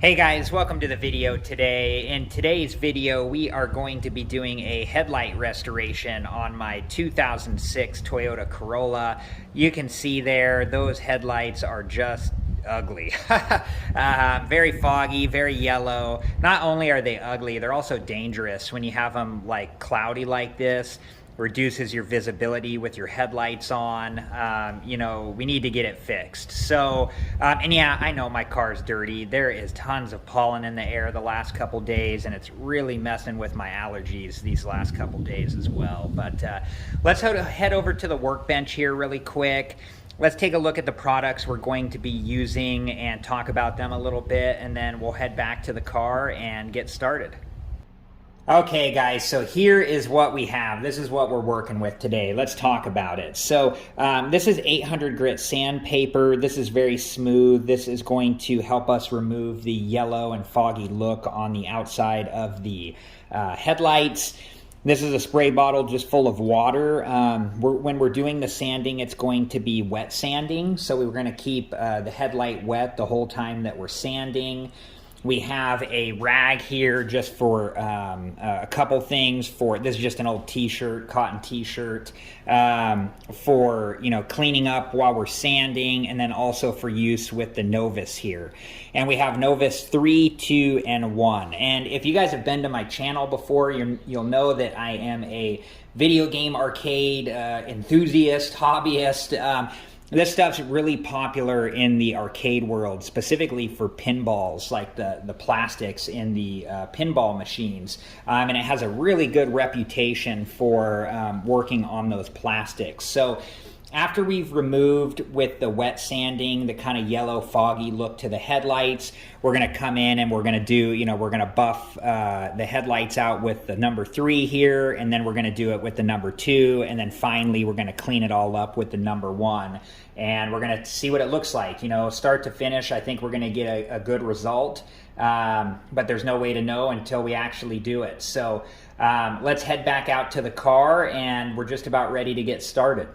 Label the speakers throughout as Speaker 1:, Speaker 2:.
Speaker 1: Hey guys, welcome to the video today. In today's video, we are going to be doing a headlight restoration on my 2006 Toyota Corolla. You can see there, those headlights are just ugly. Very foggy, very yellow. Not only are they ugly, they're also dangerous when you have them like cloudy like this. Reduces your visibility with your headlights on. We need to get it fixed. So, and yeah, I know my car's dirty. There is tons of pollen in the air the last couple days, and it's really messing with my allergies these last couple days as well. But let's head over to the workbench here really quick. Let's take a look at the products we're going to be using and talk about them a little bit, and then we'll head back to the car and get started. Okay guys, so here is what we have. This is what we're working with today. Let's talk about it. So this is 800 grit sandpaper. This is very smooth. This is going to help us remove the yellow and foggy look on the outside of the headlights. This is a spray bottle just full of water. When we're doing the sanding, it's going to be wet sanding. So we're going to keep the headlight wet the whole time that we're sanding. We have a rag here just for a couple things. This is just an old t-shirt, cotton t-shirt, for cleaning up while we're sanding, and then also for use with the Novus here. And we have Novus 3, 2, and 1. And if you guys have been to my channel before, you'll know that I am a video game arcade enthusiast, hobbyist. This stuff's really popular in the arcade world, specifically for pinballs, like the plastics in the pinball machines. And it has a really good reputation for working on those plastics. So after we've removed with the wet sanding the kind of yellow foggy look to the headlights, we're going to come in and we're going to do, we're going to buff the headlights out with the number 3 here, and then we're going to do it with the number 2, and then finally we're going to clean it all up with the number 1, and we're going to see what it looks like. Start to finish, I think we're going to get a good result, but there's no way to know until we actually do it. So let's head back out to the car, and we're just about ready to get started.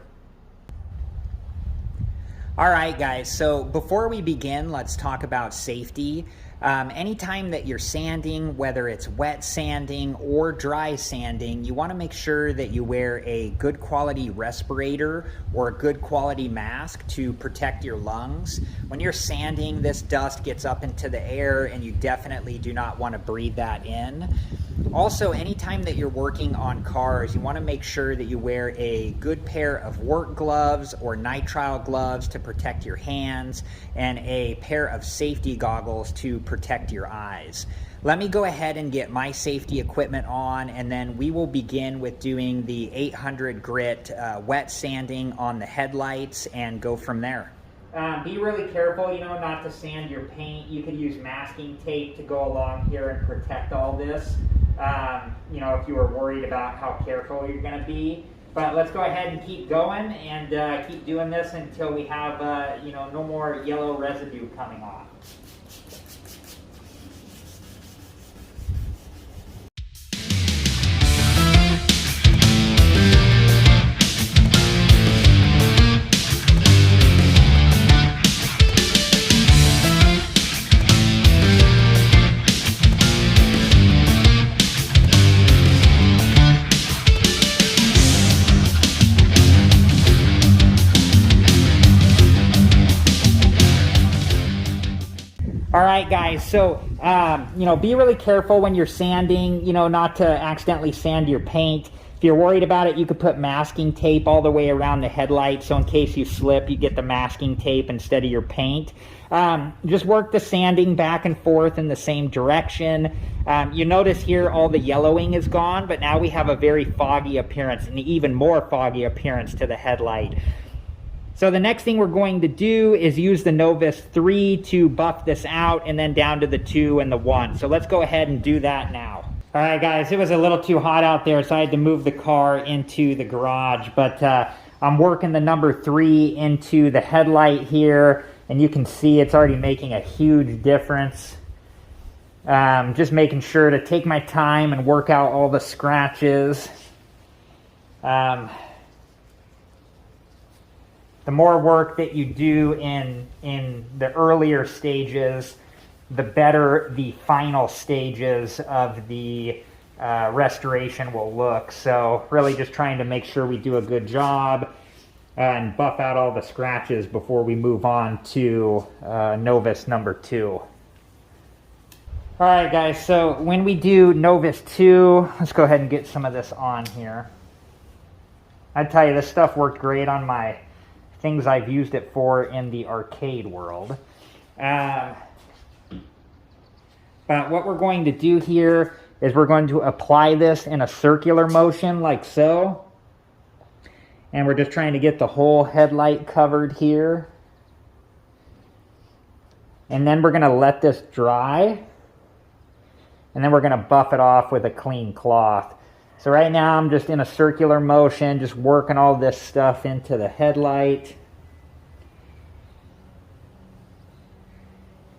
Speaker 1: All right, guys, so before we begin, let's talk about safety. Anytime that you're sanding, whether it's wet sanding or dry sanding, you want to make sure that you wear a good quality respirator or a good quality mask to protect your lungs. When you're sanding, this dust gets up into the air, and you definitely do not want to breathe that in. Also, anytime that you're working on cars, you want to make sure that you wear a good pair of work gloves or nitrile gloves to protect your hands, and a pair of safety goggles to protect your eyes. Let me go ahead and get my safety equipment on, and then we will begin with doing the 800 grit wet sanding on the headlights and go from there. Be really careful, not to sand your paint. You could use masking tape to go along here and protect all this. If you were worried about how careful you're going to be. But let's go ahead and keep going and keep doing this until we have, no more yellow residue coming off. All right, guys, so, be really careful when you're sanding, not to accidentally sand your paint. If you're worried about it, you could put masking tape all the way around the headlight, so in case you slip, you get the masking tape instead of your paint. Just work the sanding back and forth in the same direction. You notice here all the yellowing is gone, but now we have a very foggy appearance, an even more foggy appearance to the headlight. So the next thing we're going to do is use the Novus 3 to buff this out, and then down to the 2 and the 1. So let's go ahead and do that now. All right, guys, it was a little too hot out there, so I had to move the car into the garage. But I'm working the number 3 into the headlight here, and you can see it's already making a huge difference. Just making sure to take my time and work out all the scratches. The more work that you do in the earlier stages, the better the final stages of the restoration will look. So really just trying to make sure we do a good job and buff out all the scratches before we move on to Novus number 2. Alright guys, so when we do Novus 2, let's go ahead and get some of this on here. I tell you, this stuff worked great on my things I've used it for in the arcade world. But what we're going to do here is we're going to apply this in a circular motion like so. And we're just trying to get the whole headlight covered here. And then we're going to let this dry. And then we're going to buff it off with a clean cloth. So right now I'm just in a circular motion, just working all this stuff into the headlight.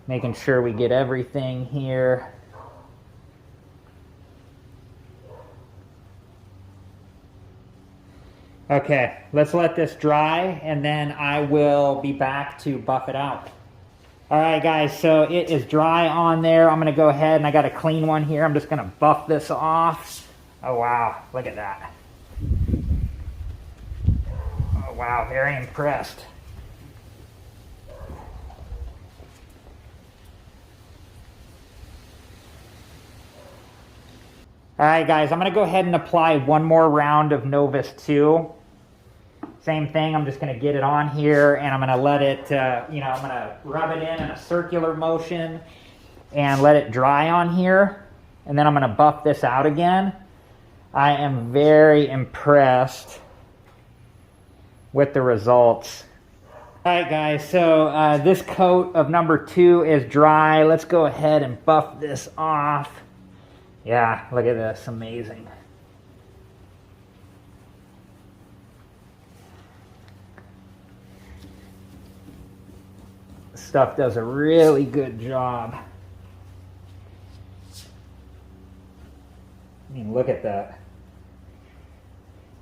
Speaker 1: Making sure we get everything here. Okay, let's let this dry and then I will be back to buff it out. Alright guys, so it is dry on there. I'm going to go ahead and I got a clean one here. I'm just going to buff this off. Oh wow, look at that. Oh wow, very impressed. Alright guys, I'm going to go ahead and apply one more round of Novus 2. Same thing, I'm just going to get it on here and I'm going to let it, I'm going to rub it in a circular motion and let it dry on here. And then I'm going to buff this out again. I am very impressed with the results. Alright guys, so this coat of number 2 is dry. Let's go ahead and buff this off. Yeah, look at this, amazing. This stuff does a really good job. I mean, look at that.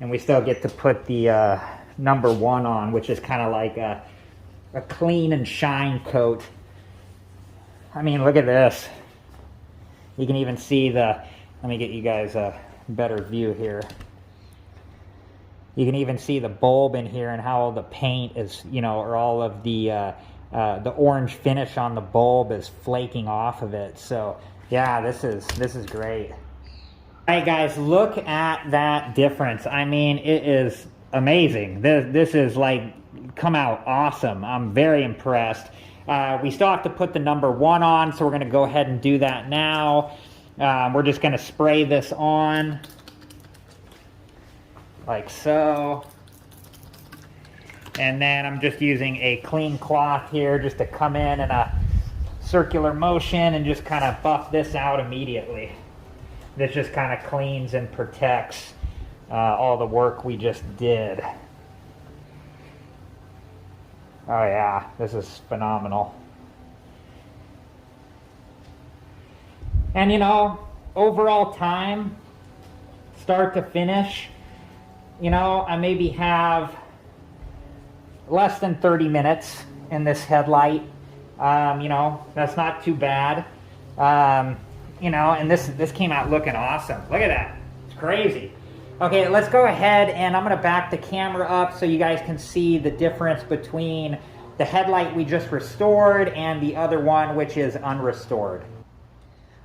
Speaker 1: And we still get to put the number 1 on, which is kind of like a clean and shine coat. I mean, look at this. You can even see let me get you guys a better view here. You can even see the bulb in here and how the paint is, or all of the orange finish on the bulb is flaking off of it. So yeah, this is great. All right guys, look at that difference. I mean, it is amazing. This is like come out awesome. I'm very impressed. We still have to put the number 1 on, so we're going to go ahead and do that now. We're just going to spray this on like so. And then I'm just using a clean cloth here just to come in a circular motion and just kind of buff this out immediately. This just kind of cleans and protects all the work we just did. Oh yeah, this is phenomenal. And overall time, start to finish, I maybe have less than 30 minutes in this headlight. That's not too bad. And this came out looking awesome. Look at that. It's crazy. Okay, let's go ahead and I'm going to back the camera up so you guys can see the difference between the headlight we just restored and the other one, which is unrestored.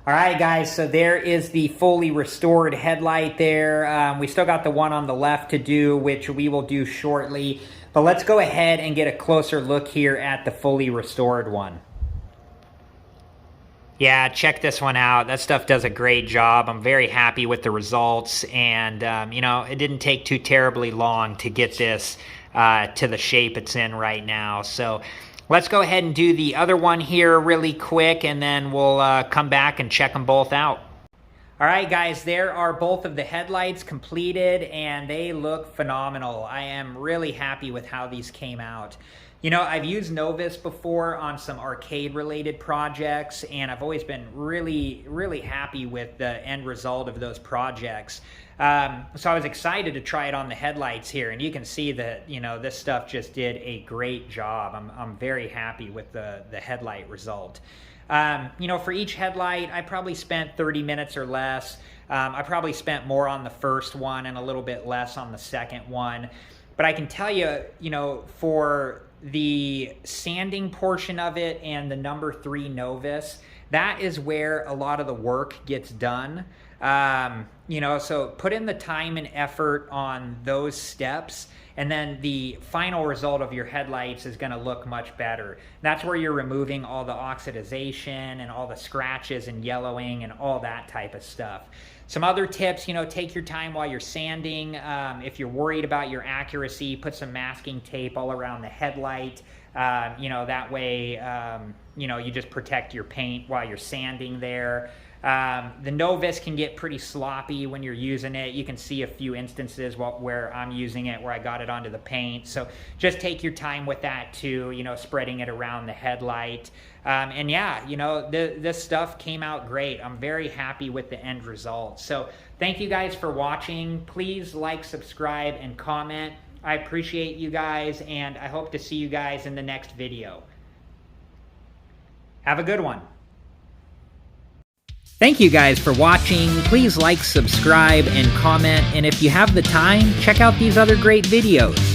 Speaker 1: All right, guys, so there is the fully restored headlight there. We still got the one on the left to do, which we will do shortly. But let's go ahead and get a closer look here at the fully restored one. Yeah, check this one out. That stuff does a great job. I'm very happy with the results. And, it didn't take too terribly long to get this to the shape it's in right now. So let's go ahead and do the other one here really quick, and then we'll come back and check them both out. All right, guys, there are both of the headlights completed, and they look phenomenal. I am really happy with how these came out. I've used Novus before on some arcade-related projects, and I've always been really, really happy with the end result of those projects. So I was excited to try it on the headlights here, and you can see that, this stuff just did a great job. I'm very happy with the headlight result. You know, for each headlight, I probably spent 30 minutes or less. I probably spent more on the first one and a little bit less on the second one. But I can tell you, you know, for the sanding portion of it and the number 3 Novus, that is where a lot of the work gets done. You know, so put in the time and effort on those steps, and then the final result of your headlights is going to look much better. That's where you're removing all the oxidization and all the scratches and yellowing and all that type of stuff. Some other tips, you know, take your time while you're sanding. If you're worried about your accuracy, put some masking tape all around the headlight. You know, that way, you know, you just protect your paint while you're sanding there. The Novus can get pretty sloppy when you're using it. You can see a few instances where I'm using it, where I got it onto the paint. So just take your time with that too, you know, spreading it around the headlight. And yeah, you know, this stuff came out great. I'm very happy with the end result. So thank you guys for watching. Please like, subscribe, and comment. I appreciate you guys, and I hope to see you guys in the next video. Have a good one. Thank you guys for watching. Please like, subscribe, and comment. And if you have the time, check out these other great videos.